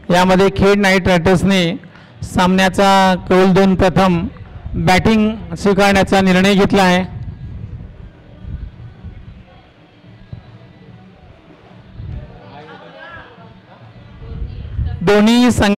यामध्ये खेड नाईट रायडर्सने सामन्याचा कौल देऊन प्रथम बॅटिंग स्वीकारण्याचा निर्णय घेतला आहे. दोन्ही संघ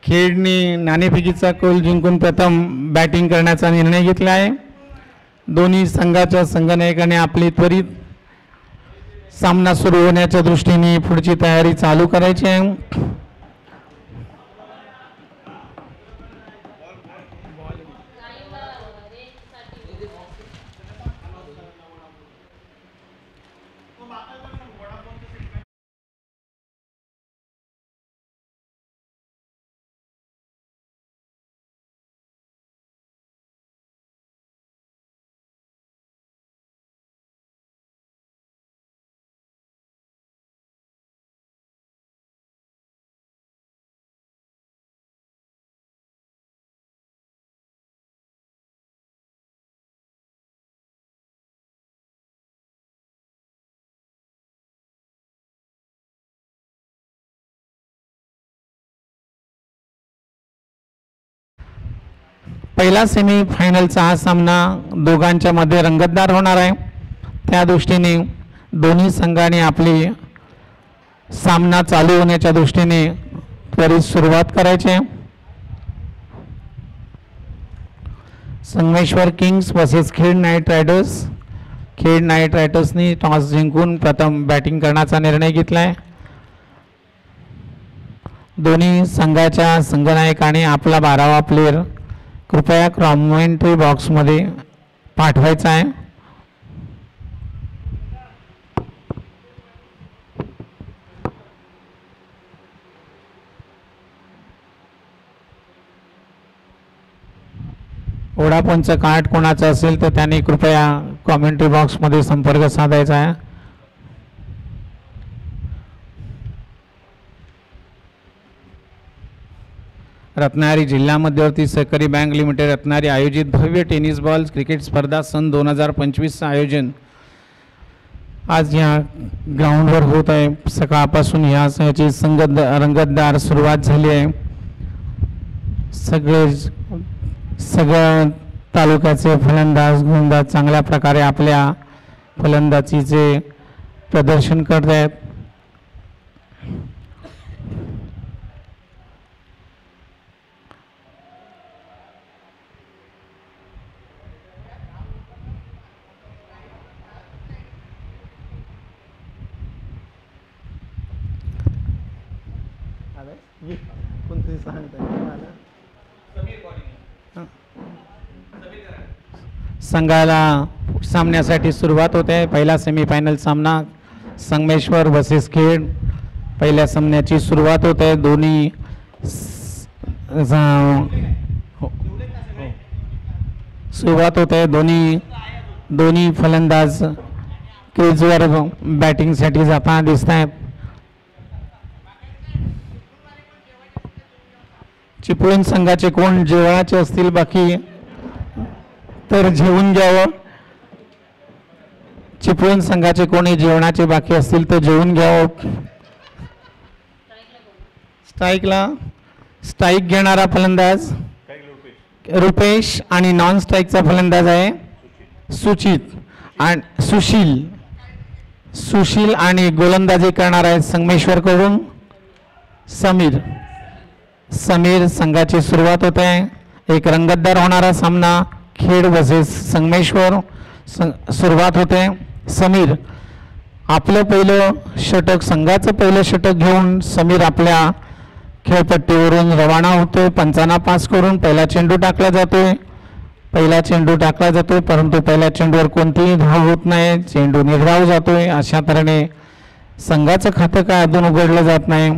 खेडने नाणेफेकीचा कौल जिंकून प्रथम बॅटिंग करण्याचा निर्णय घेतला आहे. दोन्ही संघाच्या संघनायकाने आपली त्वरित सामना सुरू होण्याच्या दृष्टीने पुढची तयारी चालू करायची आहे. पहिला सेमी फायनलचा हा सामना दोघांच्या मध्ये रंगतदार होणार आहे. त्या दृष्टीने दोन्ही संघाने आपली सामना चालू होण्याच्या दृष्टीने त्वरित सुरुवात करायची आहे. Sangameshwar Kings versus Khed Knight Riders. Khed Knight रायडर्सनी टॉस जिंकून प्रथम बॅटिंग करण्याचा निर्णय घेतला आहे. दोन्ही संघाच्या संघनायकाने आपला 12वा प्लेयर कृपया कॉमेंट्री बॉक्समध्ये पाठवायचा आहे. वोडाफोनचं कार्ड कोणाचं असेल तर त्यांनी कृपया कॉमेंट्री बॉक्समध्ये संपर्क साधायचा आहे. रत्नागिरी जिल्हा मध्यवर्ती सहकारी बँक लिमिटेड रत्नागिरी आयोजित भव्य टेनिस बॉल क्रिकेट स्पर्धा सन 2025चं आयोजन आज या ग्राउंडवर होत आहे. सकाळपासून याची रंगतदार सुरुवात झाली आहे. सगळ्या तालुक्याचे फलंदाज गोलंदाज चांगल्या प्रकारे आपल्या फलंदाजीचे प्रदर्शन करत आहेत. संघाला सामन्यासाठी सुरुवात होते. पहिला सेमीफायनल सामना संगमेश्वर वर्सेस खेड. पहिल्या सामन्याची सुरुवात होते. दोन्ही फलंदाज क्रीजवर बॅटिंगसाठी जाताना दिसत आहेत. चिपळूण संघाचे कोण जेवणाचे असतील बाकी तर जेवून घ्यावं. चिपळूण संघाचे कोणी जेवणाचे बाकी असतील तर जेवून घ्यावं. स्ट्राईक घेणारा फलंदाज रुपेश आणि नॉन स्ट्राईकचा फलंदाज आहे सुशील आणि गोलंदाजी करणार आहे संगमेश्वर कडून समीर. संघाची सुरुवात होते. एक रंगतदार होणारा सामना खेड वर्सेस संगमेश्वर. सुरुवात होते. समीर आपलं पहिलं षटक, संघाचं पहिलं षटक घेऊन समीर आपल्या खेळपट्टीवरून रवाना होतोय. पंचांना पास करून पहिला चेंडू टाकला जातोय. परंतु पहिल्या चेंडूवर कोणतीही धाव होत नाही. चेंडू निर्धाव जातोय. अशा तऱ्हेने संघाचं खातं काय अजून उघडलं जात नाही.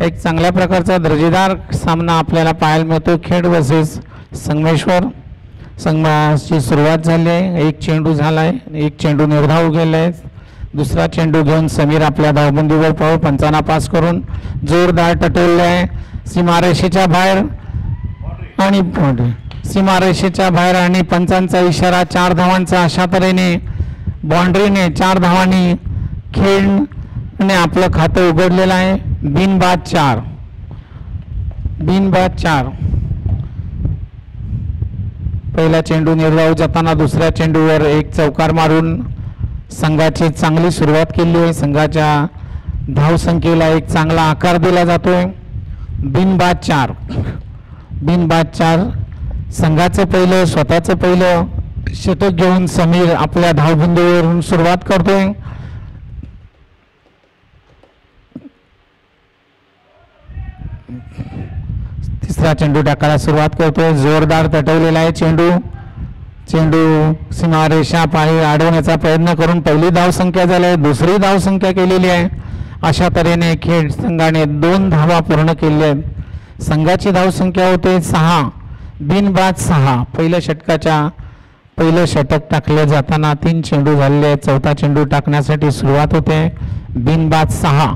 एक चांगल्या प्रकारचा दर्जेदार सामना आपल्याला पाहायला मिळतो. खेड वर्सेस संगमेश्वर. संघाची सुरुवात झाली आहे. एक चेंडू झाला आहे. एक चेंडू निर्धाव गेला आहे. दुसरा चेंडू घेऊन समीर आपल्या धावबंदीवर पाहू. पंचांना पास करून जोरदार टटवले आहे. सीमारेषेच्या बाहेर आणि पंचांचा इशारा 4 धावांचा. अशा तऱ्हेने बाउंड्रीने 4 धावांनी खेळने आपलं खातं उघडलेलं आहे. बिनबाद 4. पहिला चेंडू निर्धाव जाताना दुसऱ्या चेंडूवर एक चौकार मारून संघाची चांगली सुरुवात केली आहे. संघाच्या धावसंख्येला एक चांगला आकार दिला जातोय. बिनबाद 4. संघाचं पहिलं, स्वतःचं पहिलं षटक घेऊन समीर आपल्या धावबिंदूवरून सुरुवात करतोय. तिसरा चेंडू टाकायला सुरुवात करतोय. जोरदार तटवलेला आहे चेंडू सीमारेषा पायी अडवण्याचा प्रयत्न करून पहिली धावसंख्या झाली आहे. दुसरी धावसंख्या केलेली आहे. अशा तऱ्हेने खेळ संघाने 2 धावा पूर्ण केल्या आहेत. संघाची धावसंख्या होते 6. बिनबाद 6. पहिलं षटक टाकले जाताना 3 चेंडू झालेले आहेत. चौथा चेंडू टाकण्यासाठी सुरुवात होते. बिनबाद 6.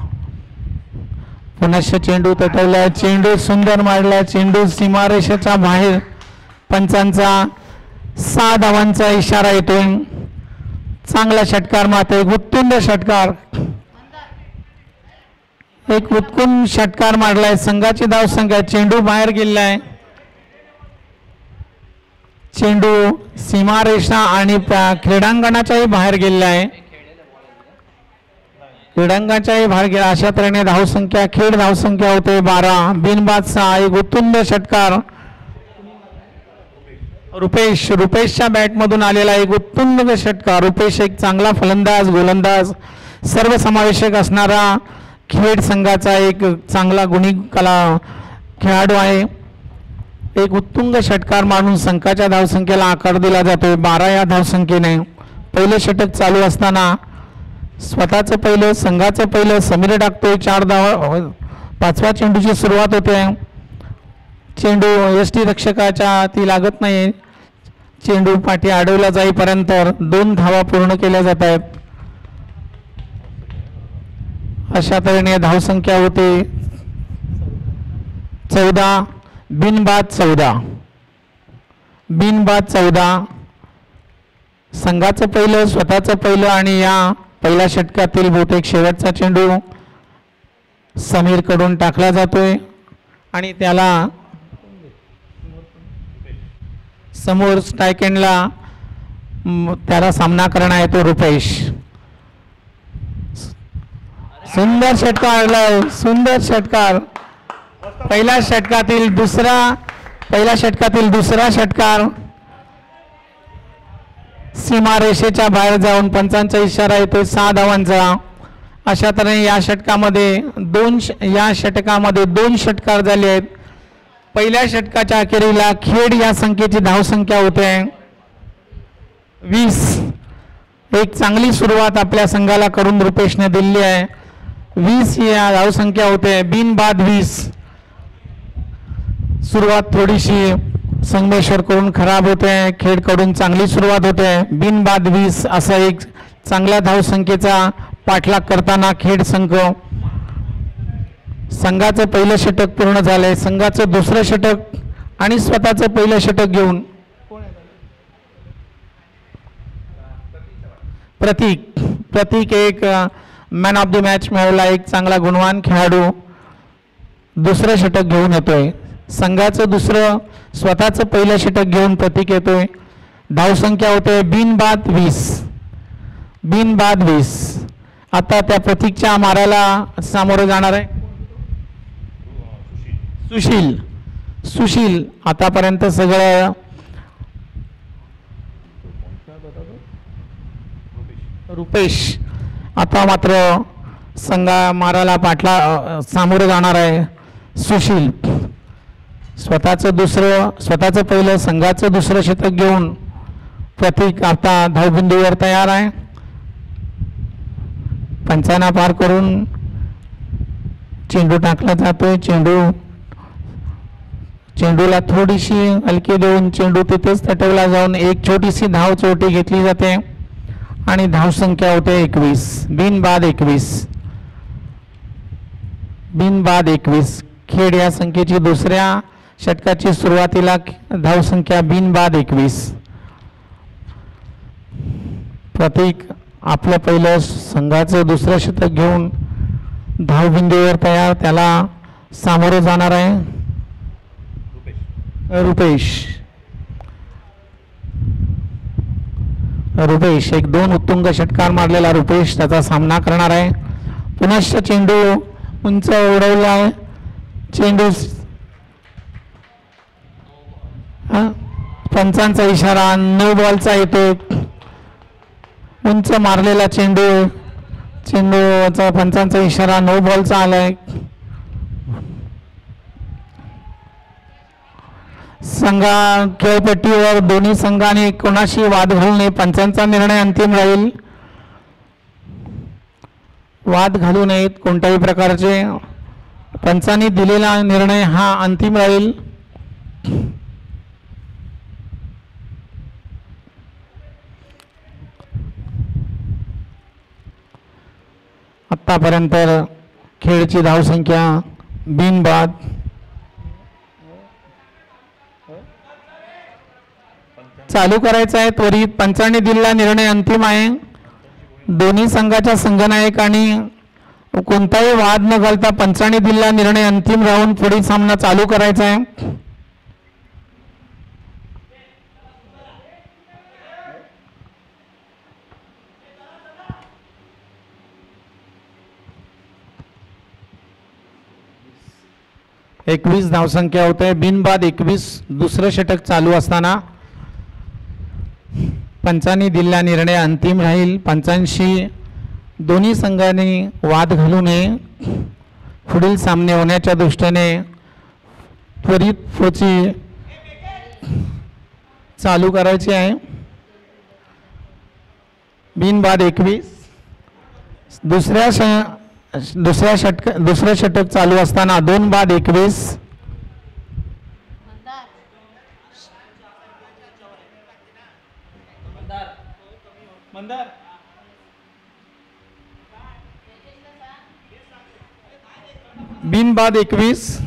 पुनश्च चेंडू तटवलाय. चेंडू सुंदर मारलाय. चेंडू सीमारेषेच्या बाहेर. पंचांचा 6 धावांचा इशारा येतोय. चांगला षटकार मारतो. एक उत्तुंग षटकार मारलाय. संघाची धावसंख्या, चेंडू बाहेर गेलाय. चेंडू सीमारेषा आणि क्रीडांगणाच्याही बाहेर गेलाय. अशा तऱ्हेने धावसंख्या, खेळ धावसंख्या होते 12. बिनबाद 6. एक उत्तुंग षटकार रुपेशच्या बॅटमधून आलेला एक उत्तुंग षटकार. रुपेश एक चांगला फलंदाज, गोलंदाज, सर्वसमावेशक असणारा खेड संघाचा एक चांगला गुणी कला खेळाडू आहे. एक उत्तुंग षटकार मारून संघाच्या धावसंख्येला आकार दिला जातो 12 या धावसंख्येने. पहिलं षटक चालू असताना स्वतःचं पहिलं, संघाचं पहिलं समीर टाकतोय. 4 धावा. 5व्या चेंडूची सुरुवात होते. चेंडू यष्टी रक्षकाच्या ती लागत नाही. चेंडू पाठी अडवला जाईपर्यंत 2 धावा पूर्ण केल्या जात आहेत. अशा तऱ्हेने धावसंख्या होते 14. बिनबाद 14. संघाचं पहिलं, स्वतःचं पहिलं आणि या पहिल्या षटकातील बहुतेक शेवटचा चेंडू समीर कडून टाकला जातोय आणि त्याला समोर स्ट्राईक एंडला त्याला सामना करणार येतो रुपेश. सुंदर षटकार. पहिल्या षटकातील दुसरा षटकार सीमारेषेच्या बाहेर जाऊन पंचांचा इशारा येतो 6 धावांचा. अशा तऱ्हेने या षटकामध्ये 2 षटकार झाले आहेत. पहिल्या षटकाच्या अखेरीला खेड या संख्येची धावसंख्या होते 20. एक चांगली सुरुवात आपल्या संघाला करून रुपेशने दिली आहे. 20 या धावसंख्या होते. बिनबाद 20. सुरुवात थोडीशी संगमेश्वर कडून खराब होते, खेड कडून चांगली सुरुवात होते. बिनबाद 20 असा एक चांगल्या धावसंख्येचा पाठलाग करताना खेड संघाचं पहिलं षटक पूर्ण झालंय. संघाचं दुसरं षटक आणि स्वतःचं पहिलं षटक घेऊन प्रतीक एक मॅन ऑफ द मॅच मिळवला. एक चांगला गुणवान खेळाडू दुसरं षटक घेऊन येतोय. संघाचं दुसरं, स्वतःचं पहिलं षटक घेऊन प्रतीक येतोय. धावसंख्या होते बिनबाद 20. आता त्या प्रतीकच्या मारायला सामोरं जाणार आहे सुशील. आतापर्यंत सगळं रुपेश आता मात्र संघा माराला पाठला सामोरं जाणार आहे. सुशील स्वतःचं पहिलं संघाचं दुसरं शतक घेऊन प्रतीक आता धावबिंदूवर तयार आहे. पंचांना पार करून चेंडू टाकला जातोय. चेंडूला थोडीशी हलकी देऊन चेंडू तिथेच तटवला जाऊन एक छोटीशी धाव चोटी घेतली जाते आणि धावसंख्या होते 21. बिनबाद 21. खेड या संख्येची दुसऱ्या षटकाची सुरुवातीला धावसंख्या बिनबाद 21. प्रतीक आपलं पहिलं संघाचं दुसरं शतक घेऊन धावबिंदूवर तयार, त्याला सामोरं जाणार आहे रुपेश. एक 2 उत्तुंग षटकार मारलेला रुपेश त्याचा सामना करणार आहे. पुनश्च चेंडू उंच उडवला आहे. चेंडू पंचांचा इशारा नो बॉलचा येतो. उंच मारलेला चेंडूचा पंचांचा इशारा नो बॉलचा आलाय. खेळपट्टीवर दोन्ही संघाने कोणाशी वाद घालू नये. पंचांचा निर्णय अंतिम राहील. वाद घालू नयेत कोणत्याही प्रकारचे. पंचांनी दिलेला निर्णय हा अंतिम राहील. आतापर्यंत खेळची धावसंख्या बिनबाद चालू करायचा आहे त्वरित. पंचांनी दिलेला निर्णय अंतिम आहे. दोन्ही संघाच्या संघनायकांनी कोणताही वाद न घालता पंचांनी दिलेला निर्णय अंतिम राहून पुढील सामना चालू करायचा आहे. एकवीस धावसंख्या होते. बिनबाद 21. दुसरं षटक चालू असताना पंचांनी दिलेला निर्णय अंतिम राहील. पंचांशी दोन्ही संघांनी वाद घालू नये. पुढील सामने होण्याच्या दृष्टीने त्वरित पोची चालू करायची आहे. बिनबाद 21. दुसरं षटक चालू असताना 2 बाद 21. बिनबाद 21.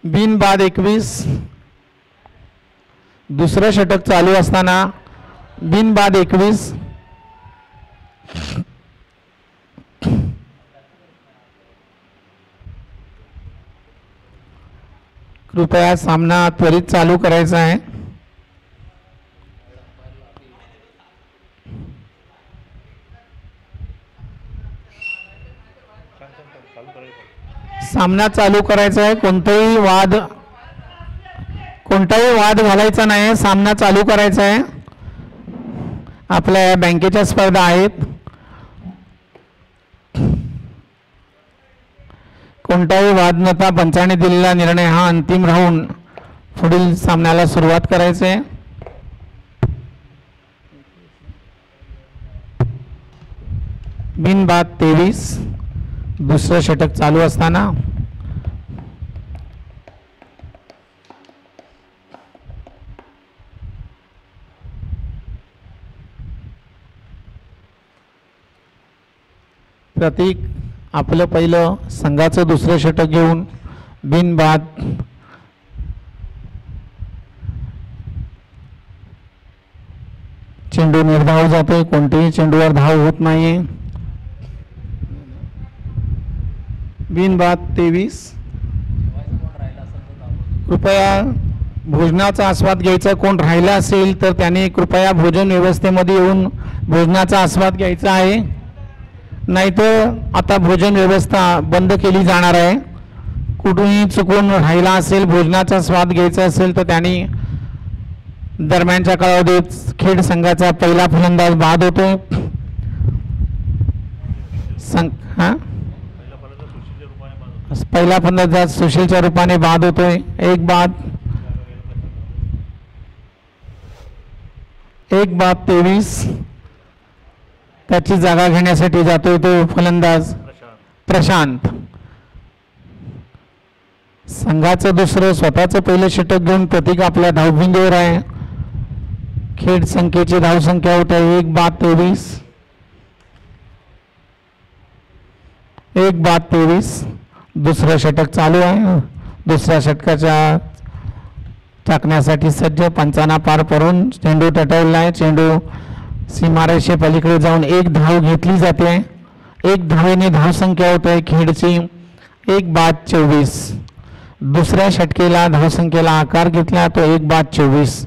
बिनबाद 21. दुसरं षटक चालू असताना बिनबाद 21. कृपया सामना त्वरित चालू करायचा आहे. सामना चालू करायचा आहे. कोणताही वाद घालायचा नाही. सामना चालू करायचा आहे. आपल्या बँकेच्या स्पर्धा आहेत. कोणताही वाद नव्हता. पंचांनी दिलेला निर्णय हा अंतिम राहून पुढील सामन्याला सुरुवात करायची आहे. बिनबाद 23. दुसरं षटक चालू असताना प्रतीक आपलं पहिलं संघाचं दुसरं षटक घेऊन बिनबाद चेंडू निर्धाव जातोय. कोणत्याही चेंडूवर धाव होत नाहीये. बिनबाद 23. कृपया भोजनाचा आस्वाद घ्यायचा. कोण राहिला असेल तर त्याने कृपया भोजन व्यवस्थेमध्ये येऊन भोजनाचा आस्वाद घ्यायचा आहे. नाहीतर आता भोजन व्यवस्था बंद केली जाणार आहे. कुठूनही चुकून राहिला असेल, भोजनाचा स्वाद घ्यायचा असेल तर त्यांनी दरम्यानच्या कालावधीत खेड संघाचा पहिला फलंदाज बाद होतोय. पहिला फलंदाज सुशीलच्या रूपाने बाद होतोय. एक बाद 23. त्याची जागा घेण्यासाठी जातोय तो फलंदाज प्रशांत. संघाचं दुसरं स्वतःचं पहिलं षटक घेऊन प्रतीक आपल्या धावबिंदूवर आहे. खेड संख्येची धावसंख्या होत आहे 1 बाद 23. 1 बाद 23. दुसरं षटक चालू आहे. दुसऱ्या षटकाच्या टाकण्यासाठी सज्ज. पंचांना पार करून चेंडू टटवला आहे. चेंडू सीमारेषे पलीकडे जाऊन 1 धाव घेतली जाते. 1 धावेने धावसंख्या होत आहे खेडची 1 बाद 24. दुसऱ्या षटकेला धावसंख्येला आकार घेतला तो 1 बाद 24.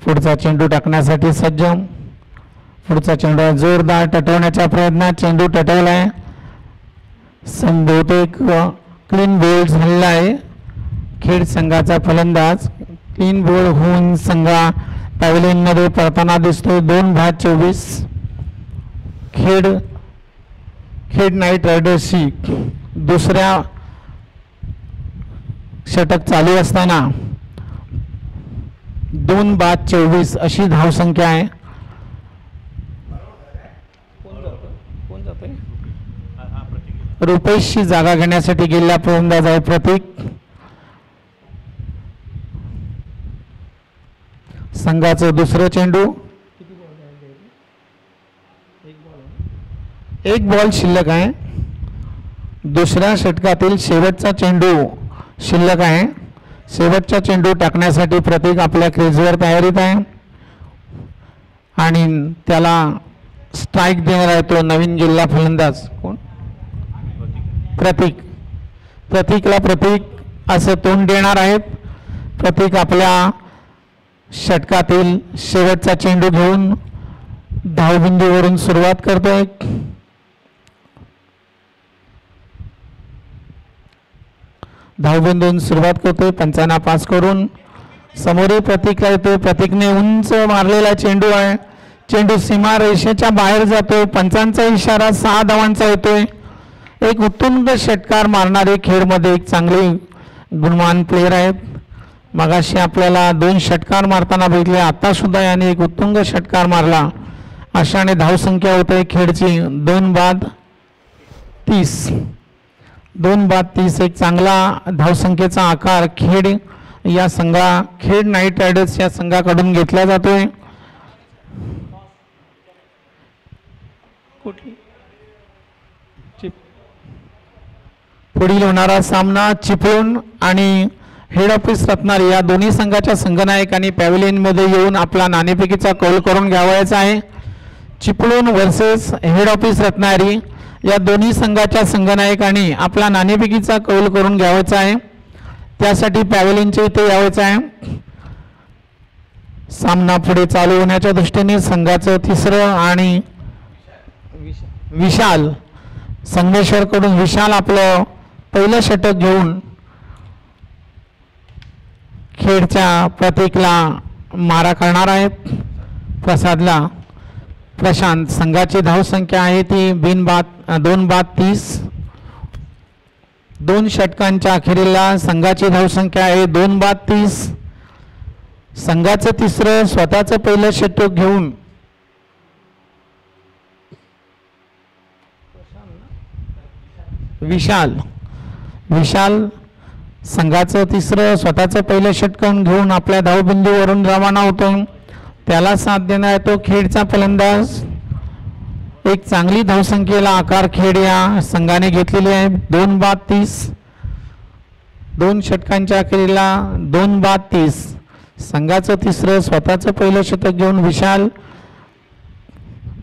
पुढचा चेंडू टाकण्यासाठी सज्ज. पुढचा चेंडू जोरदार टटवण्याच्या प्रयत्नात चेंडू टटवलाय. बहुतेक क्लीन बोल्ड झालेला आहे. खेड संघाचा फलंदाज क्लीन बोल्ड होऊन संघा पॅव्हलियन मध्ये पळताना दिसतोय. 2 बाद 24. खेड नाईट रायडर्सची दुसऱ्या षटक चालू असताना 2 बाद 24 अशी धावसंख्या आहे. रुपेशची जागा घेण्यासाठी गेलेला फलंदाज आहे प्रतीक. संघाचं दुसरं चेंडू. 1 बॉल शिल्लक आहे. दुसऱ्या षटकातील शेवटचा चेंडू शिल्लक आहे. शेवटचा चेंडू टाकण्यासाठी प्रतीक आपल्या क्रीजवर तयारीत आहे आणि त्याला स्ट्राईक देणार आहे तो नवीन जिल्हा फलंदाज कोण? प्रतीकला प्रतीक असं तोंड देणार आहेत. प्रतीक आपल्या षटकातील शेवटचा चेंडू घेऊन धावबिंदूवरून सुरुवात करतोय. धावबिंदूवरून सुरुवात करतोय. पंचांना पास करून समोरील प्रतीकला येतोय. प्रतीकने उंच मारलेला चेंडू आहे. चेंडू सीमा रेषेच्या बाहेर जातोय. पंचांचा इशारा 6 धावांचा येतोय. एक उत्तुंग षटकार मारणारे खेळमध्ये एक चांगले गुणवान प्लेयर आहेत. मगाशी आपल्याला 2 षटकार मारताना बघितले. आता सुद्धा याने एक उत्तुंग षटकार मारला. अशाने धावसंख्या होते खेडची 2 बाद 30. 2 बाद 30 एक चांगला धावसंख्येचा आकार खेड नाईट रायडर्स या संघाकडून घेतला जातोय. पुढील होणारा सामना चिपळूण आणि हेड ऑफिस रत्नागिरी या दोन्ही संघाच्या संघनायकांनी पॅव्हलियन मध्ये येऊन आपला नाणेफेकीचा कौल करून घ्यावायचा आहे. Chiplun versus head office Ratnagiri या दोन्ही संघाच्या संघनायकांनी आपला नाणेफेकीचा कौल करून घ्यावायचा आहे. त्यासाठी पॅव्हलियनच्या इथे यावायचं आहे. सामना पुढे चालू होण्याच्या दृष्टीने संघाचं तिसरं आणि विशाल संगमेश्वरकडून विशाल आपलं पहिलं षटक घेऊन खेडच्या प्रतीकला मारा करणार आहेत. प्रसादला प्रशांत. संघाची धावसंख्या आहे ती 2 बाद 30. 2 षटकांच्या अखेरीला संघाची धावसंख्या आहे 2 बाद 30. संघाचं तिसरं स्वतःचं पहिलं षटक घेऊन विशाल संघाचं तिसरं स्वतःचं पहिलं षटकन घेऊन आपल्या धावबिंदूवरून रवाना होतो. त्याला साथ देणार तो खेडचा फलंदाज. एक चांगली धावसंख्येला आकार खेड या संघाने घेतलेली आहे 2 बाद 30. 2 षटकांच्या अखेरीला 2 बाद 30. संघाचं तिसरं स्वतःचं पहिलं षटक घेऊन विशाल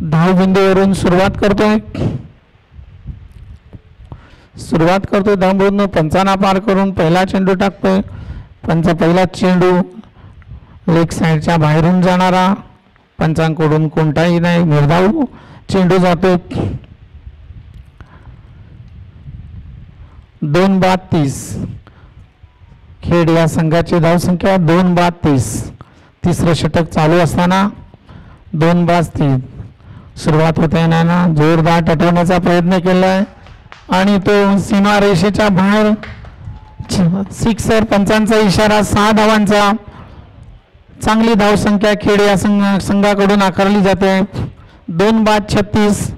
धावबिंदूवरून सुरुवात करतोय. धावबिंदू पंचांना पार करून पहिला चेंडू टाकतोय. पहिला चेंडू लेग साईडच्या बाहेरून जाणारा. पंचांकडून कोणताही नाही निर्धाव चेंडू जातो. 2 बाद 30. खेड या संघाची धावसंख्या 2 बाद 30. तिसरं षटक चालू असताना 2 बाद 30. सुरुवात होते ना जोरदार टटवण्याचा प्रयत्न केलाय आणि तो सीमा रेषेच्या बाहेर सिक्सर. पंचांचा इशारा. 6 धावांचा. चांगली धावसंख्या खेड या संघाकडून आकारली जाते. 2 बाद 36.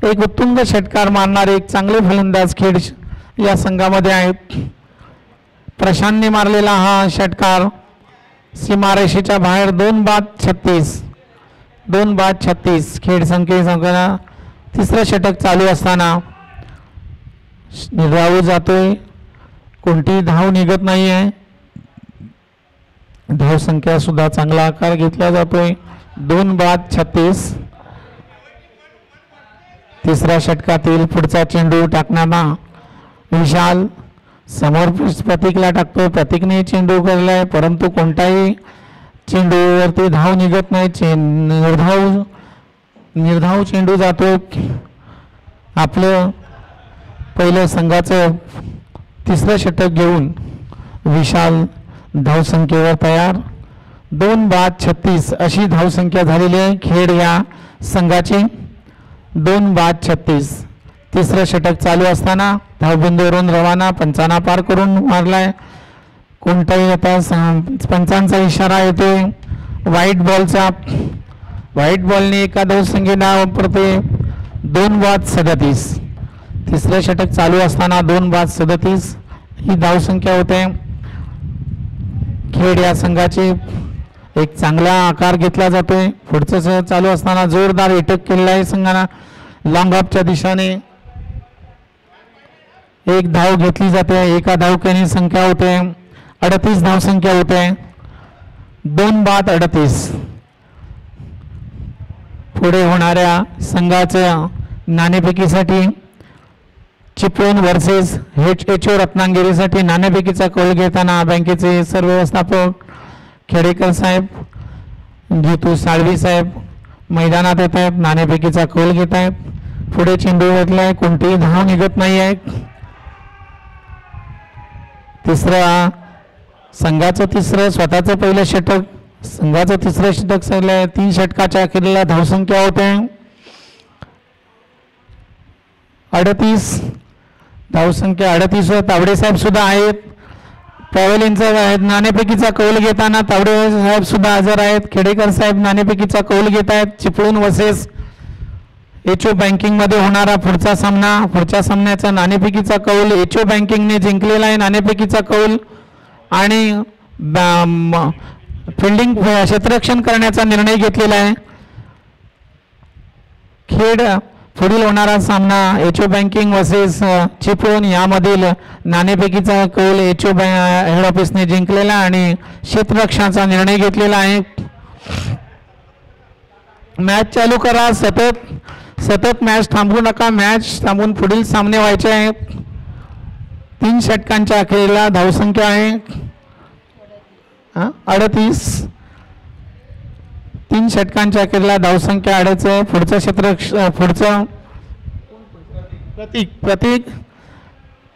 एक उत्तुंग षटकार मारणारे एक चांगले फलंदाज खेड या संघामध्ये आहेत. प्रशांतने मारलेला हा षटकार सीमारेषेच्या बाहेर. 2 बाद 36. 2 बाद 36. खेड संघाला तिसरं षटक चालू असताना निर्धाव जातोय. कोणतीही धाव निघत नाही आहे. धावसंख्या सुद्धा चांगला आकार घेतला जातोय. 2 बाद 36. तिसऱ्या षटकातील पुढचा चेंडू टाकताना विशाल समोर प्रतीकला टाकतो. प्रतीकने चेंडू केलाय परंतु कोणताही चेंडूवरती धाव निघत नाही. निर्धाव चेंडू जातो. आपलं पहिलं संघाचं तिसरं षटक घेऊन विशाल धावसंख्येवर तयार. 2 बाद 36 अशी धावसंख्या झालेली आहे खेड या संघाची. 2 बाद 36. तिसरं षटक चालू असताना धावबिंदूवरून रवाना. पंचांना पार करून मारलाय. कोणताही आता पंचांचा इशारा येतोय व्हाईट बॉलचा. व्हाईट बॉलने एका धावसंख्येला वापरते. 2 बाद 37. तिसरं षटक चालू असताना 2 बाद 37 ही धावसंख्या होते. खेड या संघाचे एक चांगला आकार घेतला जातोय. पुढचं चालू असताना जोरदार अटक केलेला आहे संघाला. लॉंग ऑफच्या दिशेने एक धाव घेतली जाते. एका धावक्याने संख्या होते 38 धावसंख्या होते. 2 बाद 38. पुढे होणाऱ्या संघाच्या नाणेफेकीसाठी चिपळूण वर्सेस HO रत्नागिरीसाठी नाणेफेकीचा कौल घेताना बँकेचे सर्व व्यवस्थापक खेडेकर साहेब, जितू साळवी साहेब मैदानात येत आहेत. नाणेफेकीचा कौल घेत आहेत. पुढे चेंडू घेतलाय. कोणतीही धाव निघत नाही आहे. तिसरा संघाचं तिसरं स्वतःचं पहिलं षटक. संघाचं तिसरं षटक सगळ्या 3 षटकाच्या अखेरीला धावसंख्या होते 38. धावसंख्या 38 वर तावडे साहेब सुद्धा आहेत. पॅव्हलिनचा नाणेफेकीचा कौल घेताना तावडे साहेब सुद्धा हजर आहेत. खेडेकर साहेब नाणेफेकीचा कौल घेत आहेत. चिपळूण वर्सेस HO बँकिंग मध्ये होणारा पुढचा सामना. पुढच्या सामन्याचा नाणेफेकीचा कौल HO बँकिंगने जिंकलेला आहे. नाणेफेकीचा कौल आणि फिल्डिंग क्षेत्ररक्षण करण्याचा निर्णय घेतलेला आहे. खेड पुढील होणारा सामना HO बँकिंग वर्सेस चिपळूण यामधील नाणेफेकीचा कौल HO हेड ऑफिसने जिंकलेला आणि क्षेत्ररक्षणाचा निर्णय घेतलेला आहे. मॅच चालू करा. सतत मॅच थांबवू नका. मॅच थांबून पुढील सामने व्हायचे आहेत. 3 षटकांच्या अखेरीला धावसंख्या आहे 38. 3 षटकांच्या अखेरीला धावसंख्या 38 आहे. पुढचं प्रतीक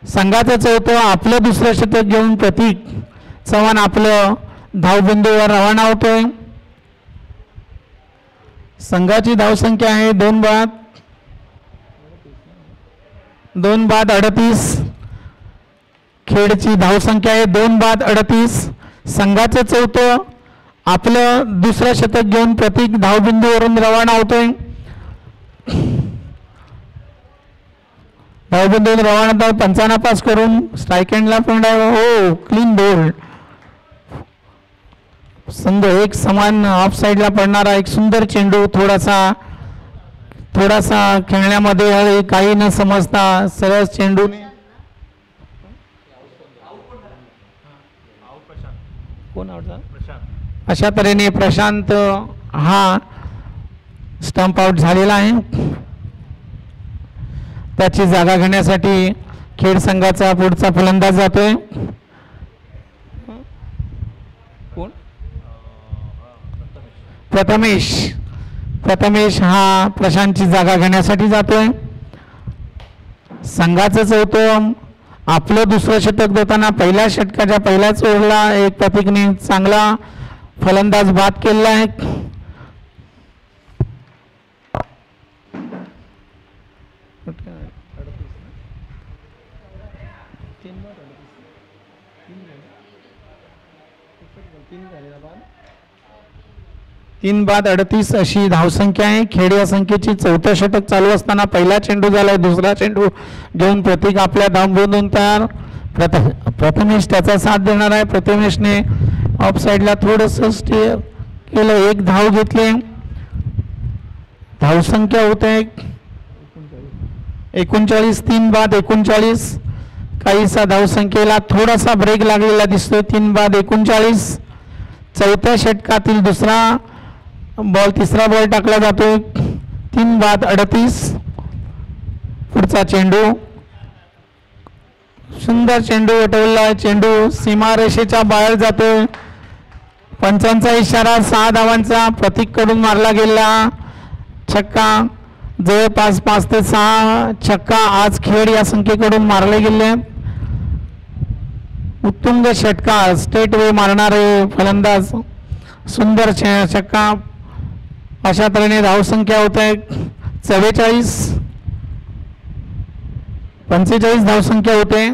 संघाचं चौथं आपलं दुसरं षटक घेऊन प्रतीक चव्हाण आपलं धावबिंदूवर रवाना होतोय. संघाची धावसंख्या आहे 2 बाद 38. खेडची धावसंख्या आहे 2 बाद 38. संघाचं चौथं आपलं दुसरं षटक घेऊन प्रतीक धावबिंदूवरून रवाना होतोय. धावबिंदूवरून रवाना. पंचांना पास करून स्ट्राईक एंडला पण हो क्लीन बोल्ड. संघ एक समान ऑफ साइडला पडणारा एक सुंदर चेंडू. थोडासा खेळण्यामध्ये काही न समजता सरळ चेंडू कोण आउट झाला. अशा तऱ्हेने प्रशांत हा स्टंप आउट झालेला आहे. त्याची जागा घेण्यासाठी खेड संघाचा पुढचा फलंदाज जातोय. कोण? प्रथमेश हा प्रशांतची जागा घेण्यासाठी जातोय. संघाचं चौथं आपलं दुसरं षटक देताना पहिल्या षटकाच्या पहिल्याच ओव्हरला एक प्रतीकने चांगला फलंदाज बाद केलेला आहे. तीन बाद 38 अशी धावसंख्या आहे. खेड या संख्येची चौथं षटक चालू असताना पहिला चेंडू झालाय, दुसरा चेंडू घेऊन प्रतीक आपल्या धावबोधून तयार. प्रथमेश त्याचा साथ देणार आहे. प्रथमेशने ऑफ साईडला थोडंसं स्टेअर केलं, एक धाव घेतली. धावसंख्या होते 39. तीन बाद 39. काहीसा धावसंख्येला थोडासा ब्रेक लागलेला दिसतोय. 3 बाद 39. चौथ्या षटकातील तिसरा बॉल टाकला जातोय. 3 बाद 38. पुढचा चेंडू, सुंदर चेंडू उठवला आहे. चेंडू सीमारेषेच्या बाहेर जातोय. पंचांचा इशारा, 6 धावांचा प्रतीक कडून मारला गेला छक्का. जवळपास 5 ते 6 छक्का आज खेड या संख्येकडून मारले गेले. उत्तुंग षटका, स्टेट वे मारणारे फलंदाज, सुंदर छक्का. अशा तऱ्हेने धावसंख्या होत आहे 45. 45 धावसंख्या होते.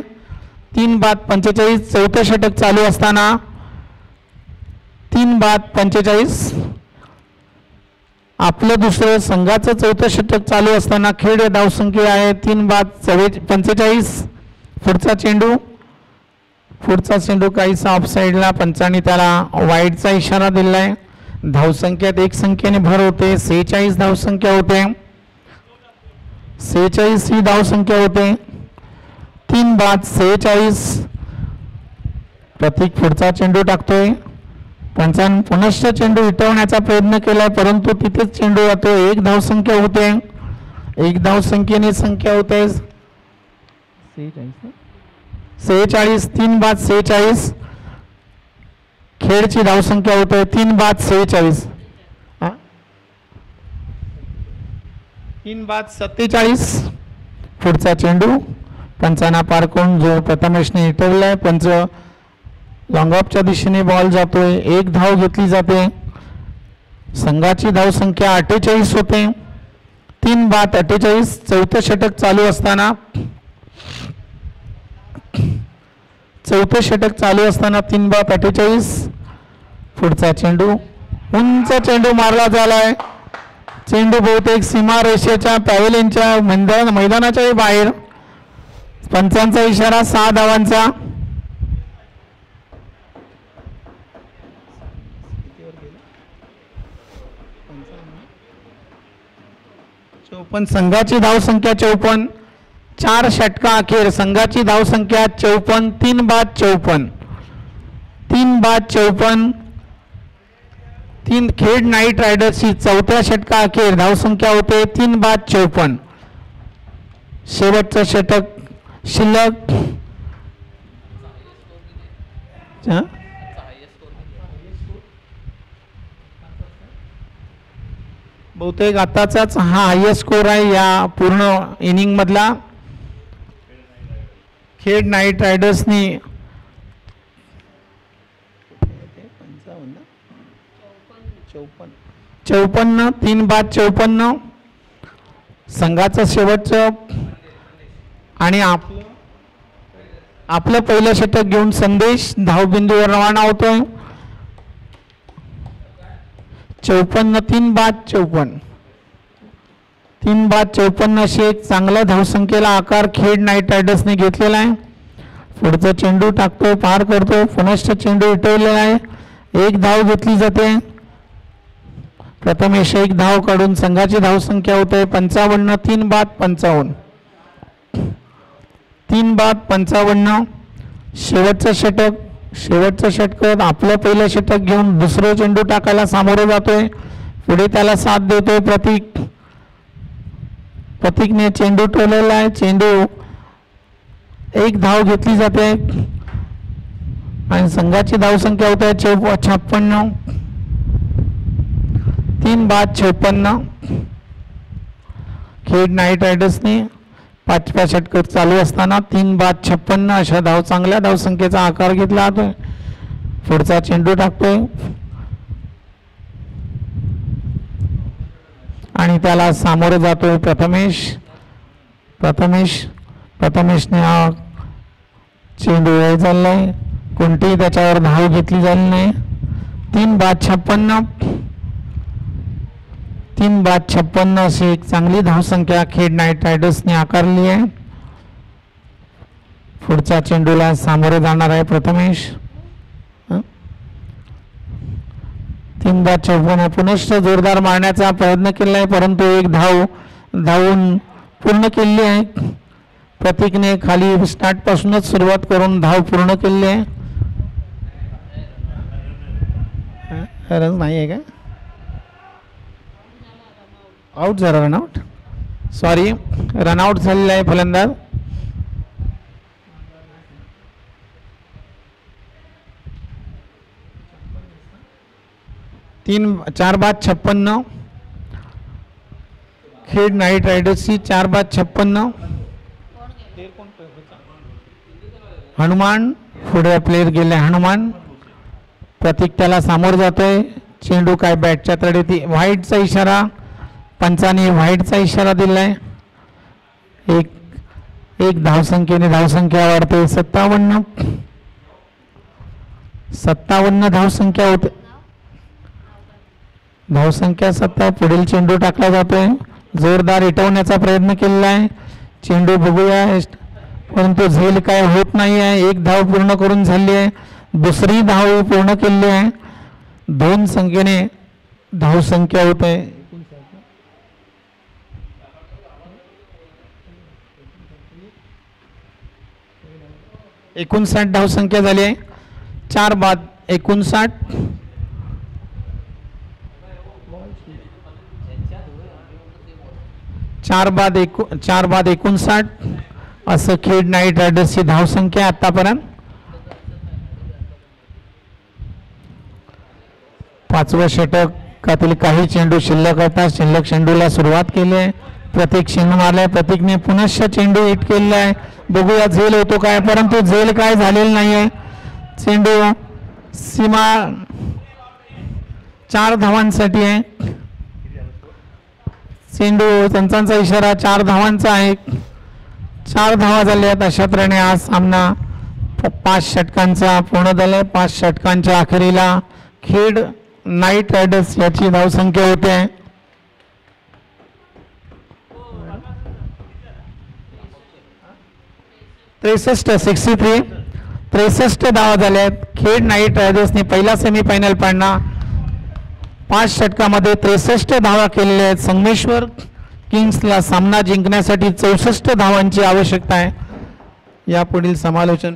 3 बाद 45. चौथं षटक चालू असताना 3 बाद 45. आपलं दुसरं संघाचं चौथं षटक चालू असताना खेड धावसंख्या आहे 3 बाद 45. पुढचा चेंडू काहीसा ऑफसाईडला, पंचांनी त्याला वाईडचा इशारा दिलाय. धावसंख्येत एक संख्येने भर होते. 46 धावसंख्या होते. 46 ही धावसंख्या होते. 3 बाद 46. प्रतीक पुढचा चेंडू टाकतोय. पंचांनी पुनश्च चेंडू विटवण्याचा प्रयत्न केलाय, परंतु तिथेच चेंडू जातो. एक धावसंख्या होते. एक धावसंख्येने संख्या होते 46. 3 बाद 46. खेडची धावसंख्या होते 3 बाद 46. 3 बाद 47. पुढचा चेंडू पंचांना पार करून जो प्रथमेशने इटवलाय. पंच लॉंग ऑफच्या दिशेने बॉल जातोय. एक धाव घेतली जाते. संघाची धावसंख्या 48 होते. 3 बाद 48. चौथं षटक चालू असताना 3 बाद 48. पुढचा चेंडू, उंच चेंडू मारला झालाय. चेंडू बहुतेक सीमारेषेच्या पॅव्हेलियनच्या मैदानाच्याही बाहेर. पंचांचा इशारा, 6 धावांचा. संघाची धावसंख्या 54. 4 षटका अखेर संघाची धावसंख्या 54. 3 बाद 54. 3 बाद 54. खेड नाईट रायडर्सची चौथ्या षटका अखेर धावसंख्या होते 3 बाद 54. शेवटचं षटक शिल्लक. बहुतेक आताचाच हा हायेस्ट स्कोर आहे या पूर्ण इनिंग मधला. खेड नाईट रायडर्सनी 54. 3 बाद 54. संघाचं शेवटचं आणि आपलं पहिलं षटक घेऊन संदेश धावबिंदूवर रवाना होतोय. 54. 3 बाद 54. 3 बाद 54 अशी एक चांगल्या धावसंख्येला आकार खेड नाईट रायडर्सने घेतलेला आहे. पुढचा चेंडू टाकतोय, पार करतोय. पुनश्च चेंडू उठवलेला आहे. एक धाव घेतली जाते. प्रथमेश एक धाव काढून संघाची धावसंख्या होते 55. 3 बाद 55. 3 बाद 55. शेवटचं षटक आपलं पहिलं षटक घेऊन दुसरं चेंडू टाकायला सामोरं जातोय. पुढे त्याला साथ देतोय प्रतीकने चेंडू ठेवलेला आहे. चेंडू एक धाव घेतली जाते आणि संघाची धावसंख्या होते 56. 3 बाद 56. खेड नाईट रायडर्सने पाचव्या षटकात चालू असताना 3 बाद 56 अशा चांगल्या धावसंख्येचा आकार घेतला जातोय. पुढचा चेंडू टाकतोय आणि त्याला सामोरे जातोय प्रथमेशने हा चेंडू वेळ चाललाय. कोणतीही त्याच्यावर धाव घेतली झाली नाही. 3 बाद 56 3 बाद 56 अशी एक चांगली धावसंख्या खेड नाईट रायडर्सने आकारली आहे. पुढच्या चेंडूला सामोरे जाणार आहे प्रथमेश. 3 बाद 56 पुनश्च जोरदार मारण्याचा प्रयत्न केला आहे, परंतु एक धावून पूर्ण केली आहे. प्रतीकने खाली स्टार्ट पासूनच सुरुवात करून धाव पूर्ण केली आहे. रन नाही आहे का? आउट झाला, रनआउट, सॉरी, रनआउट झालेला आहे फलंदाज. 4 बाद 56 खेड नाईट रायडर्सची 4 बाद 56. हनुमान पुढे प्लेयर गेले. हनुमान, प्रतीक त्याला सामोर जातोय. चेंडू काय बॅटच्या तडे, व्हाईटचा इशारा, पंचाने व्हाईटचा इशारा दिलाय. एक धावसंख्येने धावसंख्या वाढते. 57 धावसंख्या होते. धावसंख्या 7. पुढील चेंडू टाकला जातोय. जोरदार इटवण्याचा प्रयत्न केलेला आहे. चेंडू बघूया, परंतु झेल काय होत नाही आहे. एक धाव पूर्ण करून झाली आहे. दुसरी धाव पूर्ण केली आहे. 2 संख्येने धावसंख्या होते. 59 धावसंख्या झाली आहे. 4 बाद 59. 4 बाद 59 असं खेड नाईट रायडर्सची धावसंख्या आतापर्यंत. 5व्या षटकातील काही चेंडू शिल्लक होता. शिल्लक चेंडूला सुरुवात केली आहे. प्रतीक चेंडू मारलाय. प्रतीकने पुनश्च चेंडू हिट केलेला आहे. बघूया झेल होतो काय, परंतु झेल काय झालेलं नाही आहे. चेंडू सीमा 4 धावांसाठी आहे. चेंडू संचांचा इशारा 4 धावांचा आहे. 4 धावा झाल्या आहेत. अशा तऱ्हेने आज सामना 5 षटकांचा पूर्ण झालाय. 5 षटकांच्या अखेरीला खेड नाईट रायडर्स याची धावसंख्या होते 63 धावा झाल्या आहेत. खेड नाईट रायडर्सने पहिला सेमीफायनल पाडला. 5 षटकामध्ये 63 धावा केलेल्या आहेत. संगमेश्वर किंग्सला सामना जिंकण्यासाठी 64 धावांची आवश्यकता आहे. यापुढील समालोचन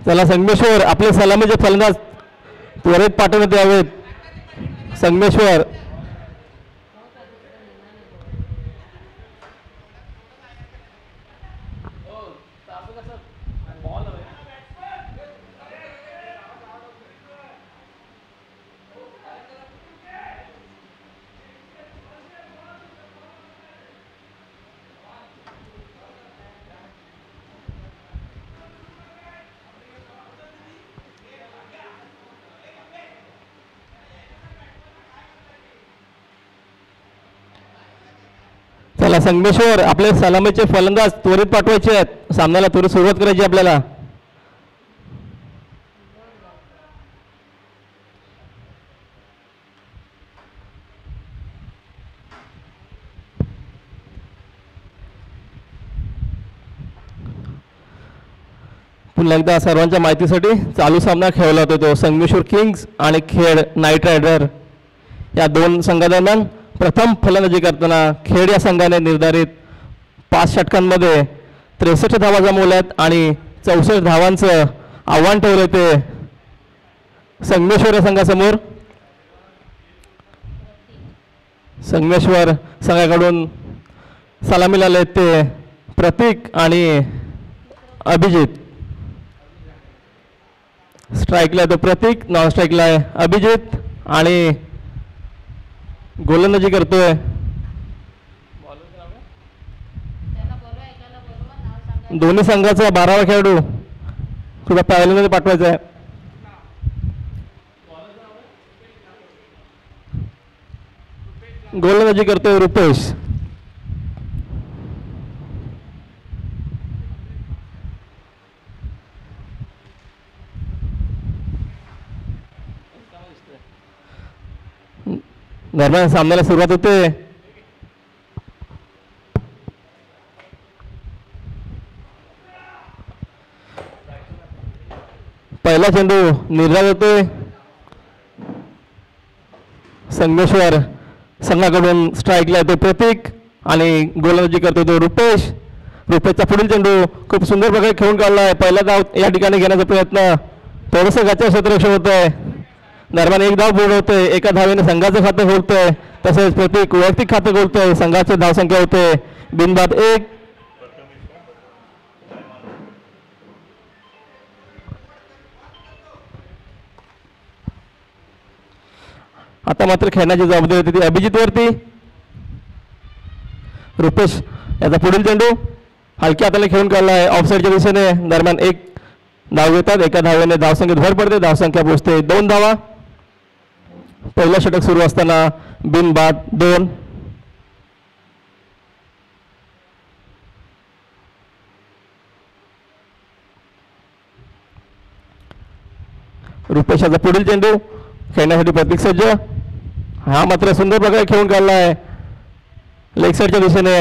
चला संगमेश्वर आपले सलामीचे फलंदाज त्वरित पाठवण्यात यावेत. संगमेश्वर चला संगमेश्वर आपले सलामीचे फलंदाज त्वरित पाठवायचे आहेत. सामन्याला त्वरित सुरुवात करायची आपल्याला. पुन्हा एकदा सर्वांच्या माहितीसाठी चालू सामना खेळला होता तो संगमेश्वर किंग्स आणि खेड नाईट रायडर या दोन संघादरम्यान. प्रथम फलंदाजी करताना खेड या संघाने निर्धारित 5 षटकांमध्ये 63 धावा जमवल्यात आणि 64 धावांचं आव्हान ठेवलं ते संगमेश्वर या संघासमोर. संगमेश्वर संघाकडून सलामीला आले ते प्रतीक आणि अभिजित. स्ट्राईकला तो प्रतीक, नॉन स्ट्राईकला आहे अभिजित आणि गोलंदाजी करतोय दोन्ही संघाचा 12वा खेळाडू सुद्धा पहिल्यांदा पाठवायचा आहे. गोलंदाजी करतोय रुपेश. दरम्यान सामन्याला सुरुवात होते. पहिला चेंडू निर्धार होतोय. संगमेश्वर संघाकडून स्ट्राईकला येतो प्रतीक आणि गोलंदाजी करतो तो रुपेश. रुपेशचा पुढील चेंडू खूप सुंदर प्रकारे खेळून काढला आहे. पहिला धाव या ठिकाणी घेण्याचा प्रयत्न थोडंसं गच्च्या क्षेत्ररक्षण होत आहे. दरम्यान एक धाव पूर्ण होते. एका धावेने संघाचं खातं खोलतोय तसेच प्रतीक वैयक्तिक खातं खोलतोय. संघाची धावसंख्या होते बिनबाद 1. आता मात्र खेळण्याची जबाबदारी होती ती अभिजितवरती. रुपेश याचा पुढील चेंडू हलक्या हाताने खेळून काढला आहे ऑफसाईडच्या दिशेने. दरम्यान एक धाव घेतात. एका धावेने धावसंख्येत भर पडते. धावसंख्या पोहोचते 2 धावा. पहिलं षटक सुरू असताना बिनबाद 2. रुपेशाचा पुढील चेंडू खेळण्यासाठी प्रतीक सज्ज. हा मात्र सुंदर प्रकारे खेळून काढला आहे लेग साईडच्या दिशेने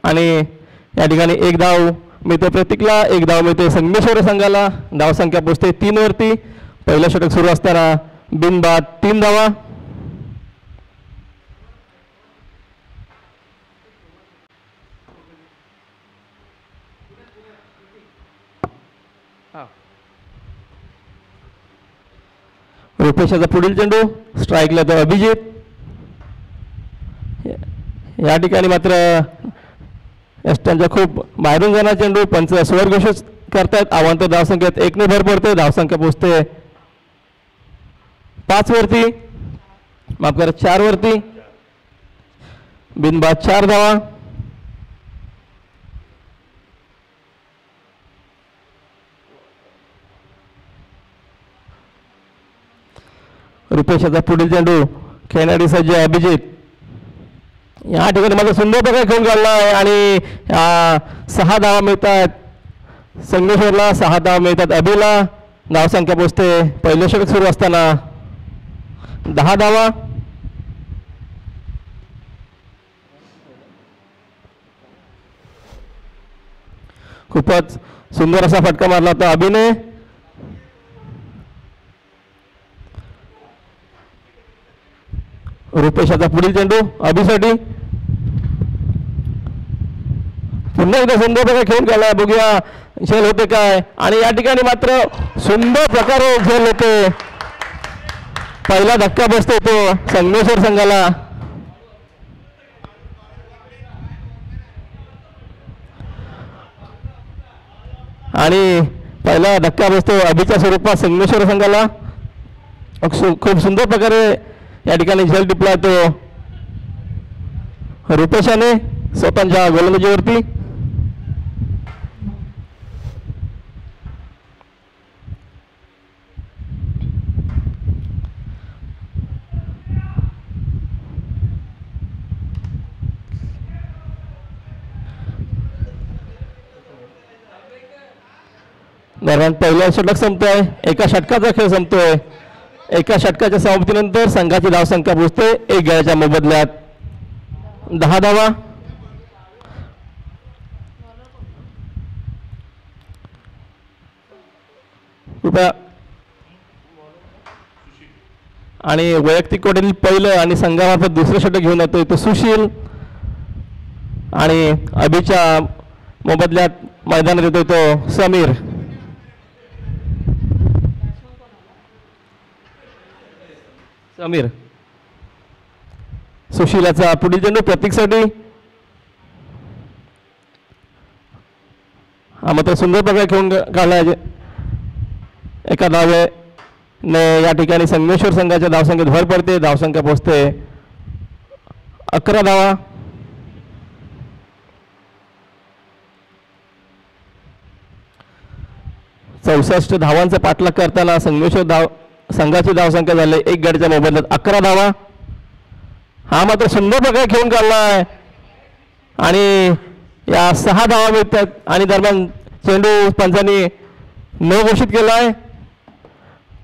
आणि या ठिकाणी एक धाव मिळते प्रतीकला. एक धाव मिळते संगमेश्वर संघाला. धावसंख्या पोहोचते 3 वरती. पहिलं षटक सुरू असताना बिनबाद 3 धावा. रुपेशाचा पुढील चेंडू स्ट्राईकला तो अभिजित. या ठिकाणी मात्र एस्टनचा खूप बाहेरून जाणार चेंडू. पंच स्वर घोषित करतायत. आव्हान धावसंख्येत 1 ने भर पडते. धावसंख्या पोहोचते 5 वरती. माफ करा 4 वरती. बिनबाद 4 धावा. रुपेशाचा पुढील चेंडू खेळणारी सज्ज अभिजित. या ठिकाणी मात्र सुंदर प्रकारे खेळून काढला आहे आणि 6 धावा मिळतात संगमेश्वरला. 6 धावा मिळतात अभिला. धावसंख्या पोहोचते पहिलं षटक सुरू असताना 10 धावा. खूपच सुंदर असा फटका मारला होता अभिने. रुपेशाचा पुढील चेंडू अभिसाठी. पुन्हा एकदा सुंदर प्रकारे खेळून गेलाय, बघूया झेल होते काय. आणि या ठिकाणी मात्र सुंदर प्रकारे झेल होते. पहिला धक्का बसतो तो संगमेश्वर संघाला. आणि पहिला धक्का बसतो अभिच्या स्वरूपात संगमेश्वर संघाला. खूप सुंदर प्रकारे या ठिकाणी झेल टिपला तो रुपेशाने स्वतःच्या गोलंदाजीवरती. दरम्यान पहिला षटक संपतोय, एका षटकाचा खेळ संपतोय. एका षटकाच्या समाप्तीनंतर संघाची धावसंख्या पोहोचते 1 गड्याच्या मोबदल्यात 10 धावा. कृपया. आणि वैयक्तिक कोट्यातील पहिलं आणि संघामार्फत दुसरं षटक घेऊन येतोय तो सुशील. आणि अभिच्या मोबदल्यात मैदानात येतोय तो समीर. सुशीलाचा पुढील चेंडू प्रतीकसाठी. हा मात्र सुंदर प्रकारे खेळून काढला. एका धावेने या ठिकाणी संगमेश्वर संघाच्या धावसंख्येत भर पडते. धावसंख्या पोहोचते 11 धावा. चौसष्ट धावांचा पाठलाग करताना संगमेश्वर संघाची धावसंख्या झाली 1 गड्याच्या मोबदल्यात 11 धावा. हा मात्र सुंदर प्रकारे खेळून काढलाय आणि या 6 धावा मिळतात. आणि दरम्यान चेंडू पंचांनी न घोषित केलाय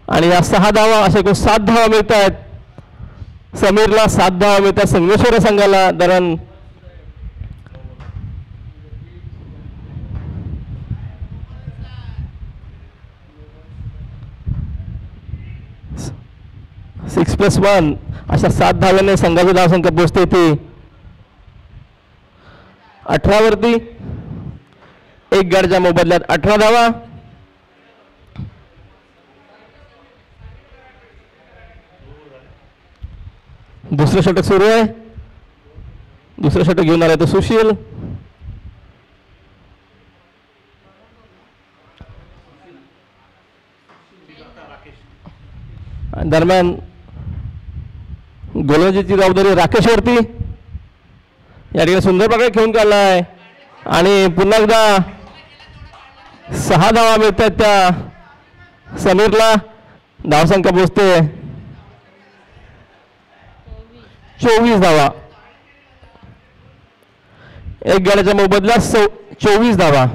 आणि या 6 धावा असे एकूण 7 धावा मिळत आहेत. समीरला 7 धावा मिळतात संगमेश्वर संघाला. दरम्यान सिक्स प्लस 1 अशा 7 धाव्याने संघाची धावसंख्या पोहोचते ती 18 वरती. 1 गड्याच्या मोबदल्यात 18 धावा. दुसरं षटक सुरू आहे. दुसरं षटक घेऊन आलाय तो सुशील. दरम्यान गोलंदाजीची जबाबदारी राकेशवरती. या ठिकाणी सुंदर प्रकारे खेळून काढलाय आणि पुन्हा एकदा 6 धावा मिळतात त्या समीरला. धावसंख्या पोहोचते 24 धावा. 1 गड्याच्या मोबदल्यात 24 धावा.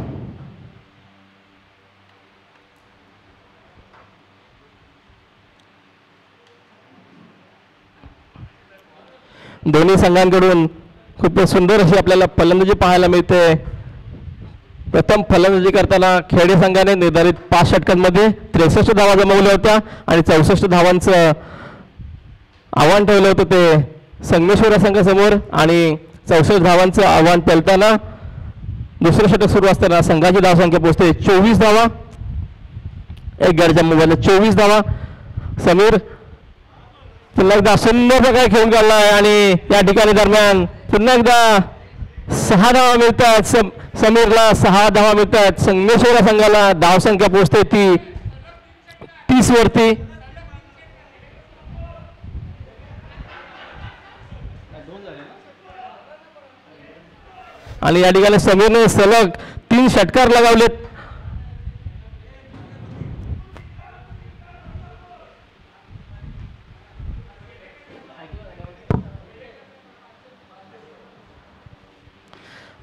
दोन्ही संघांकडून खूप सुंदर अशी आपल्याला फलंदाजी पाहायला मिळते. प्रथम फलंदाजी करताना खेडे संघाने निर्धारित 5 षटकांमध्ये 63 धावा जमवल्या होत्या आणि 64 धावांचं आव्हान ठेवलं होतं ते संगमेश्वर संघासमोर. आणि 64 धावांचं आव्हान पेलताना दुसरं षटक सुरू असताना संघाची धावसंख्या पोहोचते 24 धावा. 1 गड्याच्या मोबदल्यात 24 धावा. समीर पुन्हा एकदा सुंदर प्रकारे खेळून काढला आहे आणि या ठिकाणी दरम्यान पुन्हा एकदा 6 धावा मिळतात. समीरला 6 धावा मिळतात. संगमेश्वर संघाला धावसंख्या पोहोचते ती 30 वरती. आणि या ठिकाणी समीरने सलग 3 षटकार लगावलेत.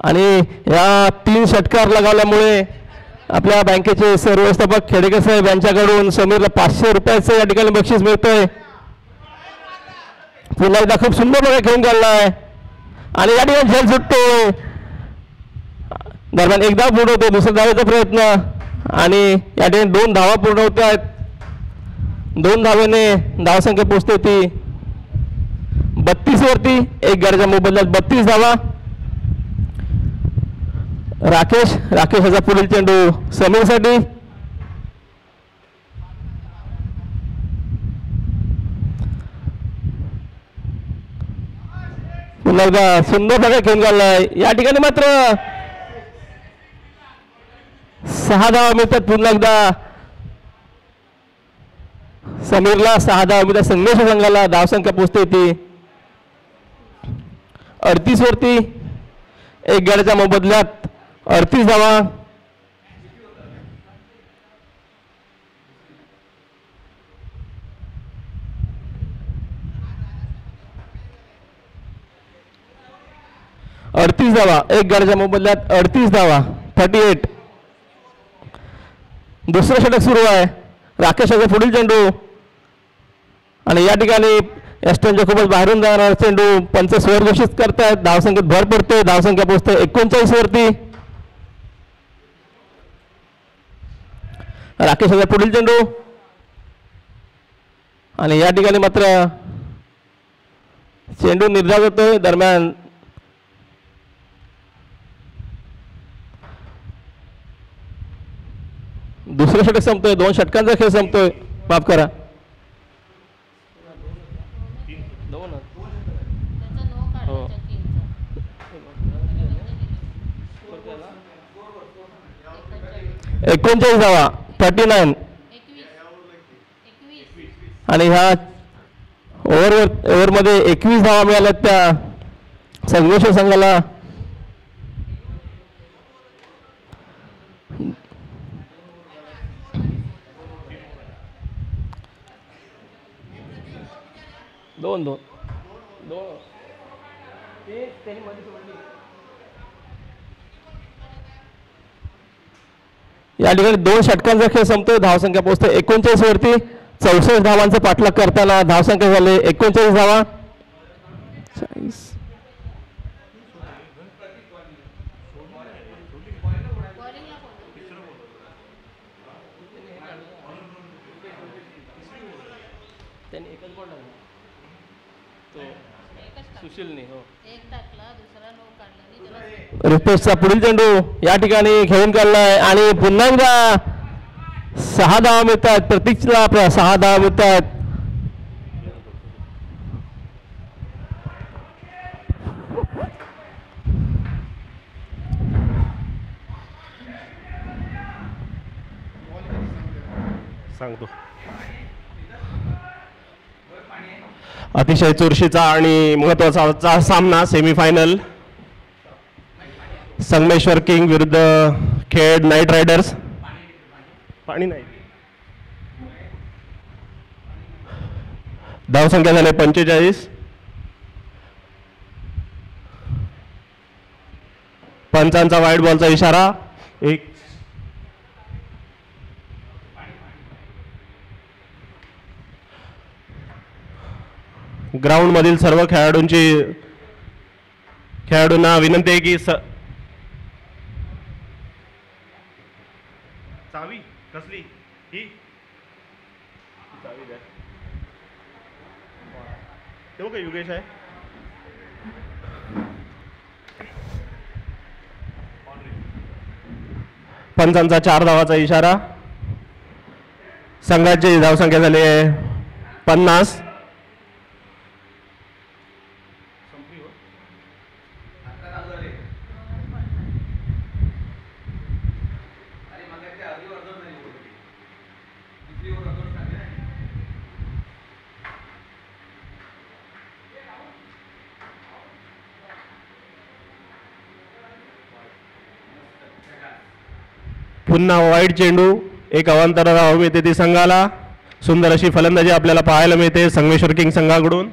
आणि या 3 षटकार लगावल्यामुळे आपल्या बँकेचे सर्वव्यवस्थापक खेडेकर साहेब यांच्याकडून समीरला 500 रुपयाचं या ठिकाणी बक्षीस मिळतंय. पुन्हा एकदा खूप सुंदर प्रकारे खेळून काढला आहे आणि या ठिकाणी झेल सुटतो. दरम्यान एकदा पूर्ण होतो दुसऱ्या धावेचा प्रयत्न आणि या ठिकाणी 2 धावा पूर्ण होत आहेत. 2 धावेने धावसंख्या पोहोचते ती 32 वरती. 1 गड्याच्या मोबदल्यात 32 धावा. राकेश याचा पुढील चेंडू समीरसाठी. पुन्हा एकदा सुंदर प्रकारे खेळून काढलाय. या ठिकाणी मात्र 6 धावा मिळतात. पुन्हा एकदा समीरला 6 धावा मिळतात. संघर्ष संघाला धावसंख्या पोहोचते ती 38 वरती. 1 गड्याच्या मोबदल्यात 38 धावा. एक गड्याच्या मोबदल्यात 38 धावा 38. दुसरं षटक सुरू आहे. राकेशाचा पुढील चेंडू आणि या ठिकाणी एस्टनच्या खूपच बाहेरून जाणारा चेंडू पंच स्वर घोषित करतायत. धावसंख्येत भर पडते. धावसंख्या पोहोचते 39 वरती. राकेशाचा पुढील चेंडू आणि या ठिकाणी मात्र चेंडू निर्धार होतोय. दरम्यान दुसरं षटक संपतोय. 2 षटकांचा खेळ संपतोय. माफ करा. एकोणचाळीस धावा 39. आणि ह्या ओव्हरमध्ये 21 धावा मिळाल्यात त्या संघर्ष संघाला. दोन या ठिकाणी 2 षटकांचा खेळ संपतोय. धावसंख्या पोहोचते 39 वरती. 64 धावांचा पाठलाग करताना धावसंख्या झाले 39 धावा. रुपेशचा पुढील चेंडू या ठिकाणी खेळून काढलाय आणि पुन्हा एकदा 6 धावा मिळतात. प्रतीकला 6 धावा मिळतात. सांगतो. अतिशय चुरशीचा आणि महत्त्वाचा सामना सेमीफायनल. संगमेश्वर किंग विरुद्ध खेड नाईट रायडर्स. पाणी नाही. धावसंख्या झाले 45. पंचांचा वाईट बॉलचा इशारा. एक ग्राउंड मधील सर्व खेळाडूंना विनंती आहे की चावी कसली ही चावी द्या. तेव्हा काय युगेश आहे. पंचांचा 4 धावाचा इशारा. संघाची धावसंख्या झाली 50. पुन्हा वाईट चेंडू. एक अवांतर धाव मिळते ती संघाला. सुंदर अशी फलंदाजी आपल्याला पाहायला मिळते संगमेश्वर किंग संघाकडून.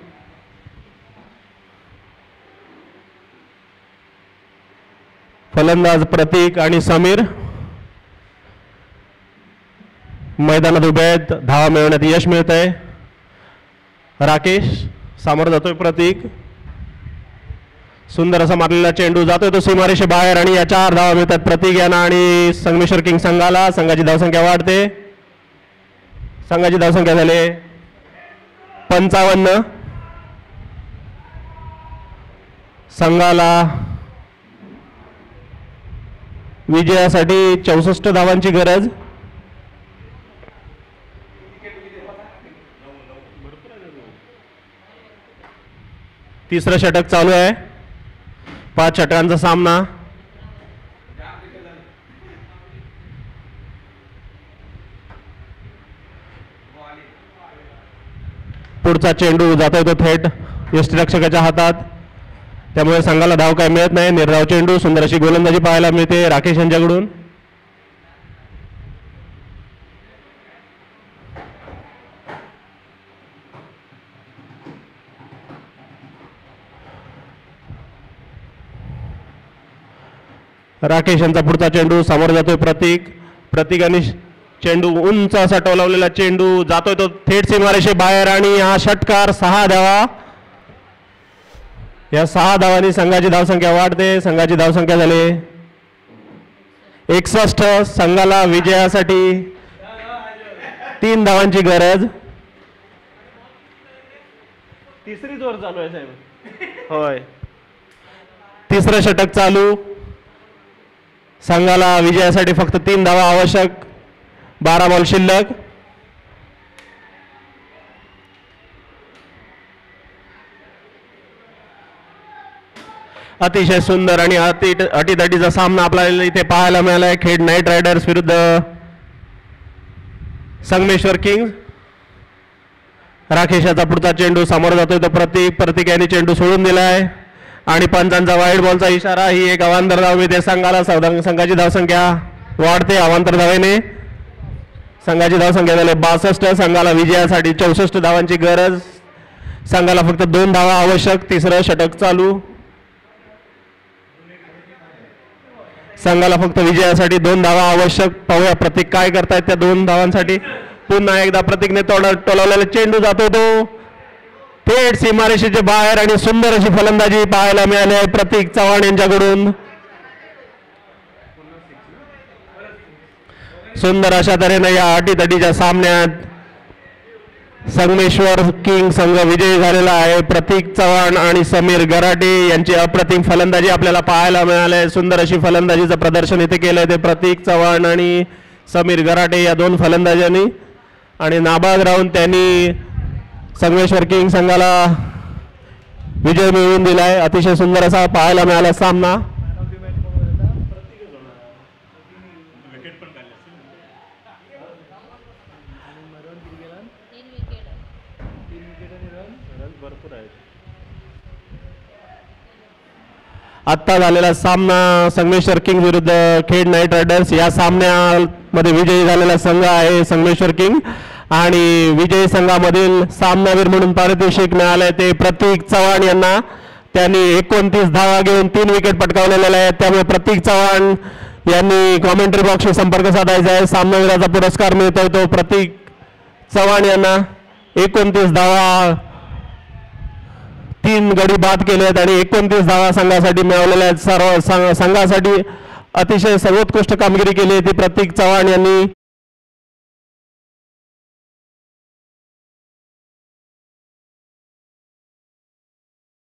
फलंदाज प्रतीक आणि समीर मैदानात उभे आहेत. धावा मिळवण्यात यश मिळत आहे. राकेश सामोर जातोय. प्रतीक सुंदर असा मारलेला चेंडू जातोय तो सीमारेषे बाहेर आणि या 4 धावा मिळतात प्रतीक यांना आणि संगमेश्वर किंग संघाला. संघाची धावसंख्या वाढते. संघाची धावसंख्या झाले 55. संघाला विजयासाठी 64 धावांची गरज. तिसरं षटक चालू आहे. 5 षटकांचा सामना. पुढचा चेंडू जातोय तो थेट यष्टिरक्षकाच्या हातात, त्यामुळे संघाला धाव काय मिळत नाही. निर्धाव चेंडू, सुंदर अशी गोलंदाजी पाहायला मिळते राकेश यांच्याकडून. राकेश यांचा पुढचा चेंडू समोर जातोय प्रतीक आणि चेंडू उंच असा टोलावलेला चेंडू जातोय तो थेट सीमारेषे बाहेर आणि हा षटकार. 6 धावा. या 6 धावांनी संघाची धावसंख्या वाढते. संघाची धावसंख्या झाली 61. संघाला विजयासाठी 3 धावांची गरज. तिसरी जोर चालू आहे साहेब. होय, तिसरं षटक चालू. संघाला विजयासाठी फक्त 3 धावा आवश्यक. 12 बॉल शिल्लक. अतिशय सुंदर आणि अटीतटीचा सामना आपल्याला इथे पाहायला मिळालाय. खेड नाईट रायडर्स विरुद्ध संगमेश्वर किंग्स. राकेश याचा पुढचा चेंडू समोर जातोय तो प्रतीक यांनी चेंडू सोडून दिलाय आणि पंचांचा वाईड बॉलचा इशारा. ही एक अवांतर धाव मिळते संघाला. संघाची धावसंख्या वाढते अवांतर धावेने. संघाची धावसंख्या झाली 62. संघाला विजयासाठी 64 धावांची गरज. संघाला फक्त 2 धावा आवश्यक. तिसरं षटक चालू. संघाला फक्त विजयासाठी 2 धावा आवश्यक. पाहूया प्रतीक काय करतायत त्या 2 धावांसाठी. पुन्हा एकदा प्रतीकने टोलावलेला चेंडू जातो तो थेट सीमारेषेच्या बाहेर आणि सुंदर अशी फलंदाजी पाहायला मिळाली आहे प्रतीक चव्हाण यांच्याकडून. सुंदर अशा तऱ्हेने या अटीतटीच्या सामन्यात संगमेश्वर किंग संघ विजयी झालेला आहे. प्रतीक चव्हाण आणि समीर गराटे यांची अप्रतिम फलंदाजी आपल्याला पाहायला मिळाली. सुंदर अशी फलंदाजीचं प्रदर्शन इथे केलंय ते प्रतीक चव्हाण आणि समीर गराटे या 2 फलंदाजांनी. आणि नाबाद राहून त्यांनी संगमेश्वर किंग संघाला विजय मिळवून दिलाय. अतिशय सुंदर असा पाहायला मिळाला सामना. आत्ता झालेला सामना संगमेश्वर किंग विरुद्ध खेड नाईट रायडर्स. या सामन्यामध्ये विजयी झालेला संघ आहे संगमेश्वर किंग आणि विजयी संघामधील सामनावीर म्हणून पारितोषिक मिळाले ते प्रतीक चव्हाण यांना. त्यांनी 29 धावा घेऊन 3 विकेट पटकावलेल्या आहेत. त्यामुळे प्रतीक चव्हाण यांनी कॉमेंट्री बॉक्सशी संपर्क साधायचा आहे. सामनावीराचा पुरस्कार मिळतोय तो प्रतीक चव्हाण यांना. 29 धावा 3 गडी बाद केले आहेत आणि 29 धावा संघासाठी मिळवलेल्या आहेत. सर्व संघासाठी अतिशय सर्वोत्कृष्ट कामगिरी केली आहे ती प्रतीक चव्हाण यांनी.